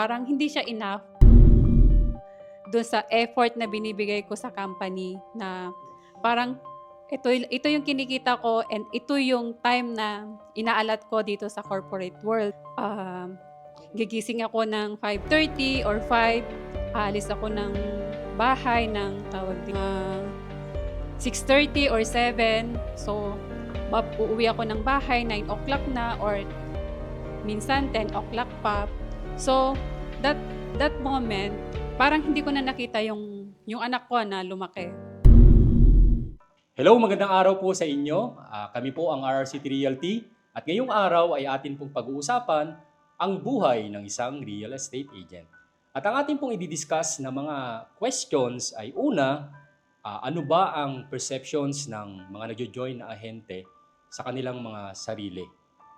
parang hindi siya enough doon sa effort na binibigay ko sa company na parang ito yung kinikita ko and ito yung time na inaalat ko dito sa corporate world. Gigising ako ng 5:30 or 5, aalis ako ng bahay ng 6:30 or 7. So, uuwi ako ng bahay 9 o'clock na or minsan 10 o'clock pa. So, that moment, parang hindi ko na nakita yung anak ko na lumaki. Hello, magandang araw po sa inyo. Kami po ang RRCT Realty at ngayong araw ay atin pong pag-uusapan ang buhay ng isang real estate agent. At ang atin pong i-discuss na mga questions ay una, ano ba ang perceptions ng mga nagjo-join na ahente sa kanilang mga sarili?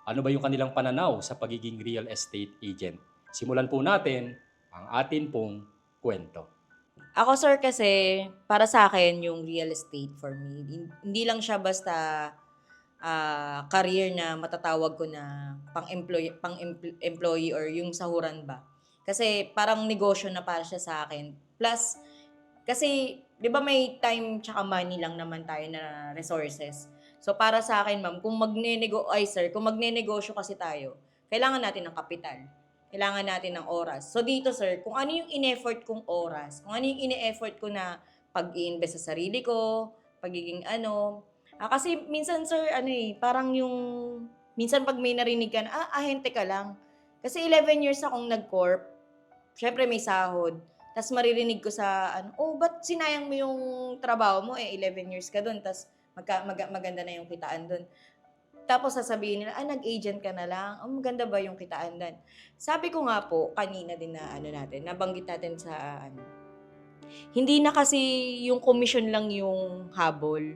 Ano ba yung kanilang pananaw sa pagiging real estate agent? Simulan po natin ang atin pong kwento. Ako sir kasi, para sa akin yung real estate for me, hindi lang siya basta career na matatawag ko na pang-employee or yung sahuran ba. Kasi parang negosyo na para siya sa akin. Plus, kasi di ba may time tsaka money lang naman tayo na resources. So para sa akin ma'am, kung magnenegosyo kasi tayo, kailangan natin ng kapital. Kailangan natin ng oras. So dito sir, kung ano yung in-effort kong oras, kung ano yung in-effort ko na pag-i-invest sa sarili ko, pagiging kasi minsan sir, parang yung, minsan pag may narinig ka na, ahente ka lang. Kasi 11 years akong nag-corp, syempre may sahod, tas maririnig ko sa, ba't sinayang mo yung trabaho mo, 11 years ka dun, tas maganda na yung kitaan dun. Tapos sasabihin nila, nag-agent ka na lang. Maganda ba yung kitaan doon? Sabi ko nga po, kanina din na nabanggit natin sa hindi na kasi yung commission lang yung habol.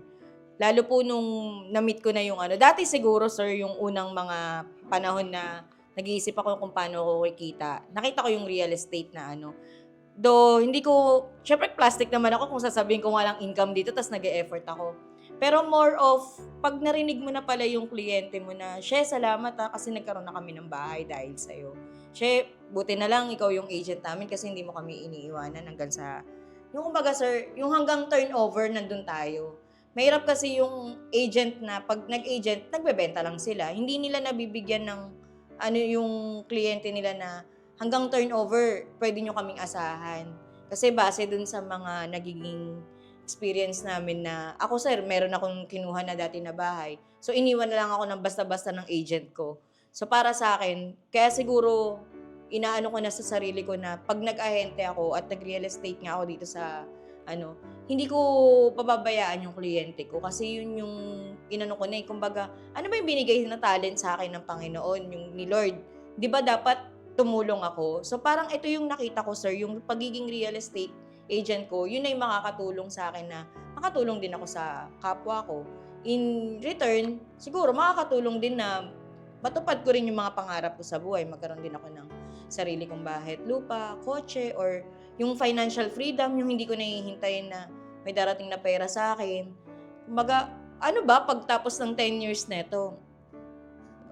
Lalo po nung na-meet ko na yung dati siguro sir, yung unang mga panahon na nag-iisip ako kung paano ako kikita. Nakita ko yung real estate na Though, hindi ko, syempre plastic naman ako kung sasabihin ko walang income dito, tas nag-e-effort ako. Pero more of, pag narinig mo na pala yung kliyente mo na, She, salamat kasi nagkaroon na kami ng bahay dahil sa'yo. She, buti na lang ikaw yung agent namin kasi hindi mo kami iniiwanan hanggang sa, yung kumbaga sir, yung hanggang turnover nandun tayo. Mahirap kasi yung agent na, pag nag-agent, nagbebenta lang sila. Hindi nila nabibigyan ng, yung kliyente nila na, hanggang turnover, pwede nyo kaming asahan. Kasi base dun sa mga nagiging experience namin na, ako sir, meron akong kinuha na dati na bahay. So, iniwan na lang ako ng basta-basta ng agent ko. So, para sa akin, kaya siguro, inaano ko na sa sarili ko na pag nag-ahente ako at nag-real estate nga ako dito sa, hindi ko pababayaan yung kliyente ko. Kasi yun yung inano ko na kumbaga, ano ba yung binigay na talent sa akin ng Panginoon, yung ni Lord? Di ba dapat tumulong ako? So, parang ito yung nakita ko, sir, yung pagiging real estate agent ko, yun ay makakatulong sa akin na makatulong din ako sa kapwa ko. In return, siguro makakatulong din na matupad ko rin yung mga pangarap ko sa buhay. Magkaroon din ako ng sarili kong bahay at lupa, kotse, or yung financial freedom, yung hindi ko nahihintayin na may darating na pera sa akin. Kumbaga, pagtapos ng 10 years neto,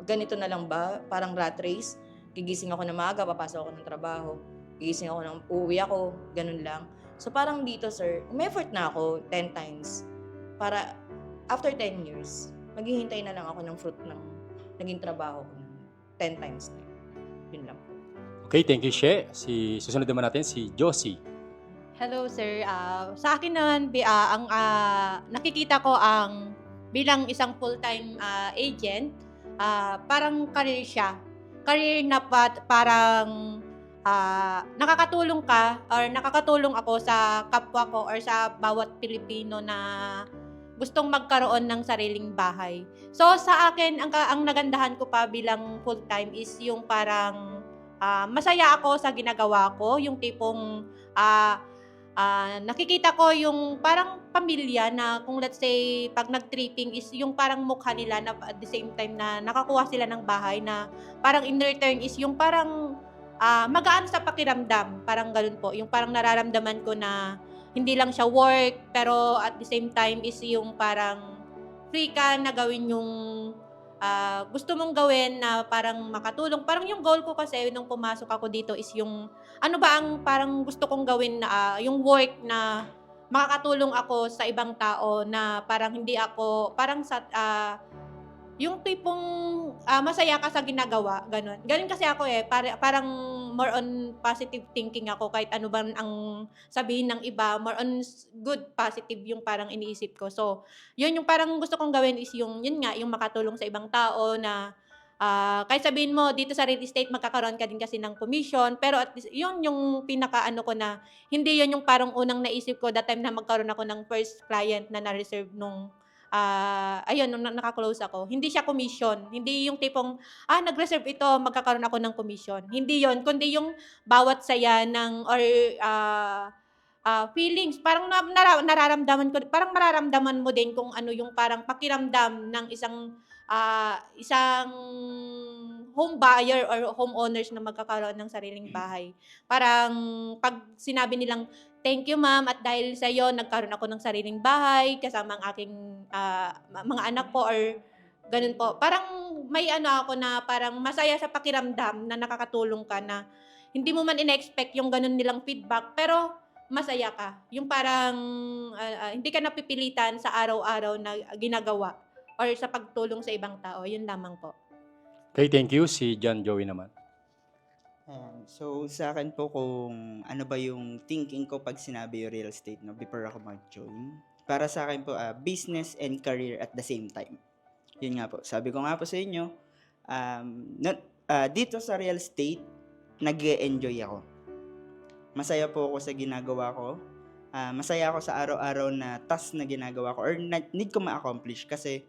ganito na lang ba? Parang rat race? Gigising ako na maaga, papasok ako ng trabaho. Gigising ako uuwi ako, ganun lang. So parang dito sir, may-effort na ako 10 times para after 10 years, maghihintay na lang ako ng fruit ng naging trabaho ko 10 times na yun lang po. Okay, thank you, She. Susunod naman natin si Josie. Hello sir, sa akin naman ang nakikita ko ang bilang isang full-time agent, parang career siya. Career na parang nakakatulong ka or nakakatulong ako sa kapwa ko or sa bawat Pilipino na gustong magkaroon ng sariling bahay. So sa akin, ang nagandahan ko pa bilang full-time is yung parang masaya ako sa ginagawa ko, yung tipong nakikita ko yung parang pamilya na kung let's say pag nag-tripping is yung parang mukha nila na at the same time na nakakuha sila ng bahay na parang in return is yung parang magaan sa pakiramdam, parang ganun po. Yung parang nararamdaman ko na hindi lang siya work, pero at the same time is yung parang free ka na gawin yung gusto mong gawin na parang makatulong. Parang yung goal ko kasi nung pumasok ako dito is yung ano ba ang parang gusto kong gawin na yung work na makakatulong ako sa ibang tao na parang hindi ako parang sa yung tipong masaya ka sa ginagawa, gano'n. Gano'n kasi ako eh, parang more on positive thinking ako kahit ano bang ang sabihin ng iba, more on good, positive yung parang iniisip ko. So, yun yung parang gusto kong gawin is yung, yun nga, yung makatulong sa ibang tao na kahit sabihin mo dito sa real estate magkakaroon ka din kasi ng commission, pero at least yun yung pinaka-ano ko na hindi yun yung parang unang naisip ko that time na magkaroon ako ng first client na na-reserve nung ayun nung naka-close ako. Hindi siya commission, hindi yung tipong, nag-reserve ito magkakaroon ako ng commission. Hindi yon kundi yung bawat saya ng or feelings parang nararamdaman ko parang mararamdaman mo din kung ano yung parang pakiramdam ng isang home buyer or homeowners na magkakaroon ng sariling bahay. Parang 'pag sinabi nilang, "Thank you ma'am at dahil sa sa'yo nagkaroon ako ng sariling bahay kasama ang aking, mga anak ko," or gano'n po. Parang may ano ako na parang masaya sa pakiramdam na nakakatulong ka na hindi mo man ine-expect yung gano'n nilang feedback, pero masaya ka. Yung parang, hindi ka napipilitan sa araw-araw na ginagawa or sa pagtulong sa ibang tao, yun lamang po. Okay, thank you. Si John Joey naman. So, sa akin po kung ano ba yung thinking ko pag sinabi yung real estate, no, before ako mag-join. Para sa akin po, business and career at the same time. Yun nga po. Sabi ko nga po sa inyo, dito sa real estate, nag-e-enjoy ako. Masaya po ako sa ginagawa ko. Masaya ako sa araw-araw na task na ginagawa ko or need ko ma-accomplish kasi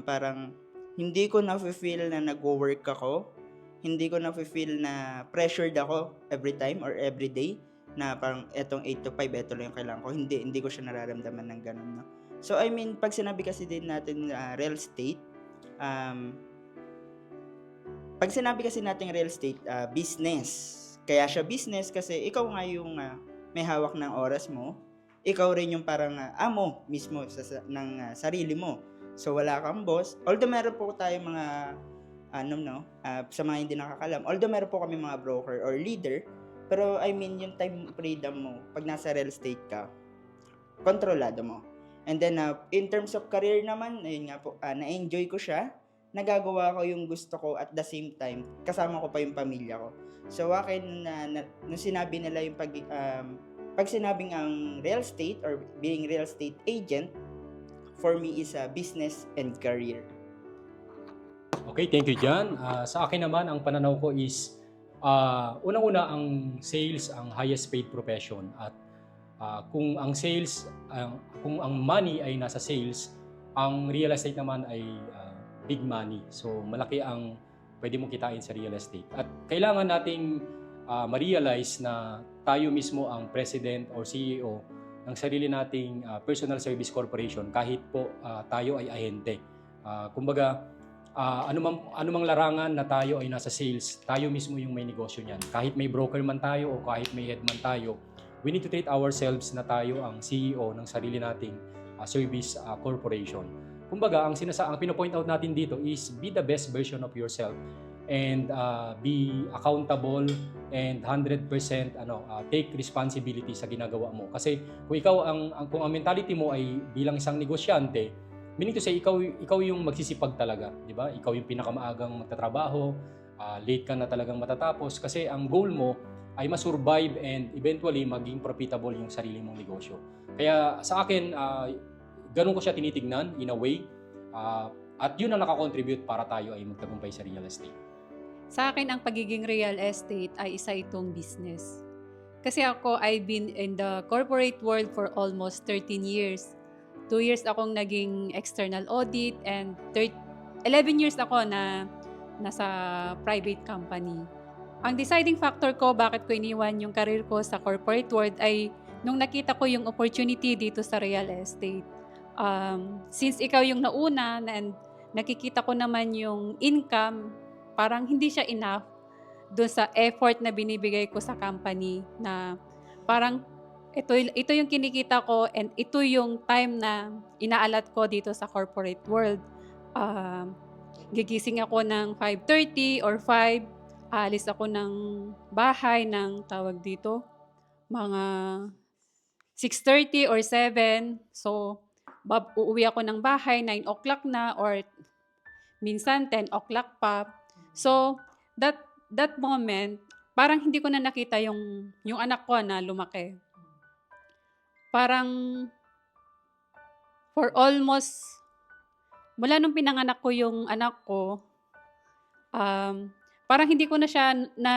parang hindi ko na-feel na nag-work ako. Hindi ko na-feel na pressured ako every time or every day na parang etong 8 to 5, eto lang yung kailangan ko. Hindi ko siya nararamdaman ng ganun, no? So, I mean, pag sinabi kasi din natin real estate, pag sinabi kasi natin real estate, business. Kaya siya business kasi ikaw nga yung may hawak ng oras mo. Ikaw rin yung parang amo mismo ng sarili mo. So, wala kang boss. Although meron po tayo mga sa mga hindi nakakalam. Although meron po kami mga broker or leader, pero I mean, yung time freedom mo, pag nasa real estate ka, kontrolado mo. And then, in terms of career naman, ayun nga po, na-enjoy ko siya, nagagawa ko yung gusto ko at the same time, kasama ko pa yung pamilya ko. So, akin, nung sinabi nila yung pag sinabing ang real estate or being real estate agent, for me is a business and career. Okay, thank you, John. Sa akin naman, ang pananaw ko is, unang-una, ang sales ang highest paid profession. At kung ang sales, kung ang money ay nasa sales, ang real estate naman ay big money. So, malaki ang pwede mong kitain sa real estate. At kailangan nating ma-realize na tayo mismo ang president or CEO ng sarili nating personal service corporation kahit po tayo ay ahente. Kumbaga, anumang larangan na tayo ay nasa sales, tayo mismo yung may negosyo niyan. Kahit may broker man tayo o kahit may head man tayo, we need to treat ourselves na tayo ang CEO ng sarili nating service corporation. Kumbaga, ang pino-point out natin dito is be the best version of yourself and be accountable and 100% take responsibility sa ginagawa mo. Kasi kung ang mentality mo ay bilang isang negosyante, meaning to say, ikaw yung magsisipag talaga, di ba? Ikaw yung pinakamaagang magtatrabaho, late ka na talagang matatapos kasi ang goal mo ay masurvive and eventually maging profitable yung sarili mong negosyo. Kaya sa akin, ganun ko siya tinitignan in a way at yun ang nakakontribute para tayo ay magtagumpay sa real estate. Sa akin, ang pagiging real estate ay isa itong business. Kasi ako, I've been in the corporate world for almost 13 years. 2 years akong naging external audit and 11 years ako na nasa private company. Ang deciding factor ko bakit ko iniwan yung career ko sa corporate world ay nung nakita ko yung opportunity dito sa real estate. Since ikaw yung nauna and nakikita ko naman yung income, parang hindi siya enough doon sa effort na binibigay ko sa company na parang ito yung kinikita ko and ito yung time na inaalat ko dito sa corporate world. gigising ako ng 5:30 or 5, aalis ako ng bahay ng tawag dito, mga 6:30 or 7. So, uuwi ako ng bahay, 9 o'clock na or minsan 10 o'clock pa. So, that moment, parang hindi ko na nakita yung anak ko na lumaki. Parang for almost, mula nung pinanganak ko yung anak ko, parang hindi ko na siya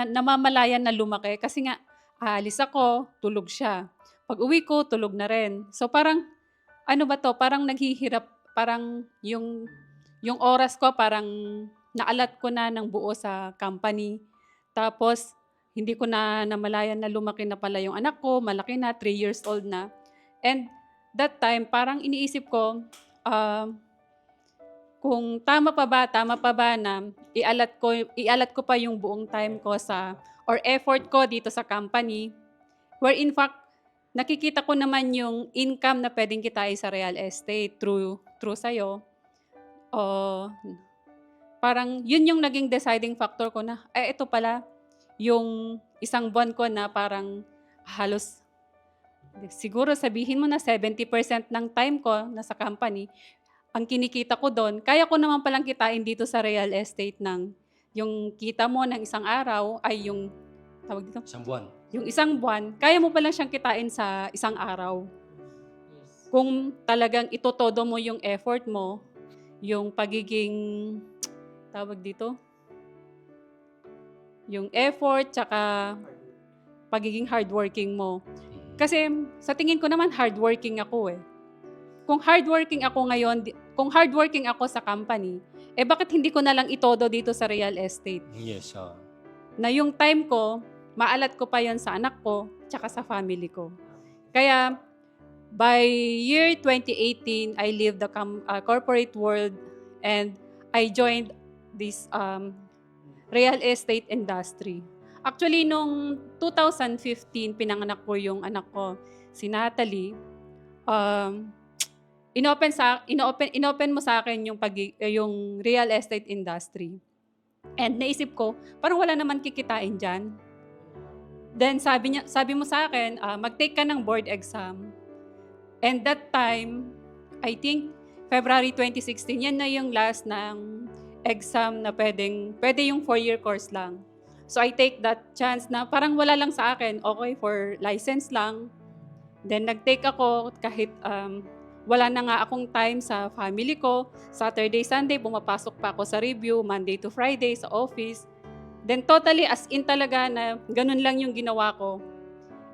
namamalayan na lumaki kasi nga, aalis ako, tulog siya. Pag uwi ko, tulog na rin. So parang, ano ba to? Parang naghihirap, parang yung oras ko, parang naalat ko na ng buo sa company. Tapos, hindi ko na namalayan na lumaki na pala yung anak ko, malaki na, 3 years old na. And that time, parang iniisip ko, kung tama pa ba na ialat ko pa yung buong time ko or effort ko dito sa company, where in fact, nakikita ko naman yung income na pwedeng kitain sa real estate through sa'yo. Parang yun yung naging deciding factor ko na, ito pala, yung isang buwan ko na parang halos, siguro sabihin mo na 70% ng time ko nasa company, ang kinikita ko doon, kaya ko naman palang kitain dito sa real estate ng yung kita mo ng isang araw ay yung, tawag dito, Isang buwan. yung isang buwan, kaya mo palang siyang kitain sa isang araw. Kung talagang itotodo mo yung effort mo, yung pagiging, tawag dito, yung effort, tsaka pagiging hardworking mo. Kasi sa tingin ko naman hardworking ako eh. Kung hardworking ako ngayon, kung hardworking ako sa company, bakit hindi ko na lang itodo dito sa real estate? Yes. Na yung time ko, maalat ko pa yon sa anak ko, tsaka sa family ko. Kaya, by year 2018, I leave the corporate world and I joined this real estate industry. Actually, nung 2015, pinanganak ko yung anak ko, si Natalie. Inopen mo sa akin yung real estate industry. And naisip ko, parang wala naman kikitain dyan. Then sabi mo sa akin, mag-take ka ng board exam. And that time, I think February 2016, yan na yung last ng exam na pwede yung 4-year course lang. So I take that chance na parang wala lang sa akin, okay, for license lang. Then nag-take ako kahit wala na nga akong time sa family ko. Saturday, Sunday, pumapasok pa ako sa review, Monday to Friday sa office. Then totally as in talaga na ganun lang yung ginawa ko.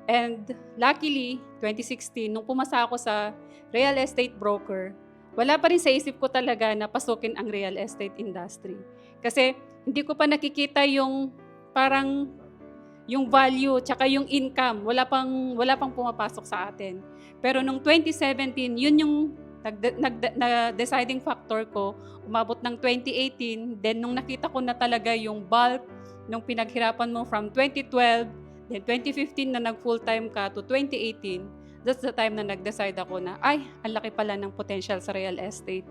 And luckily, 2016, nung pumasa ako sa real estate broker, wala pa rin sa isip ko talaga na pasukin ang real estate industry. Kasi hindi ko pa nakikita yung parang yung value tsaka yung income, wala pang pumapasok sa atin. Pero nung 2017, yun yung deciding factor ko. Umabot ng 2018, then nung nakita ko na talaga yung bulk nung pinaghirapan mo from 2012, then 2015 na nag-full-time ka to 2018, that's the time na nag-decide ako na, ang laki pala ng potential sa real estate.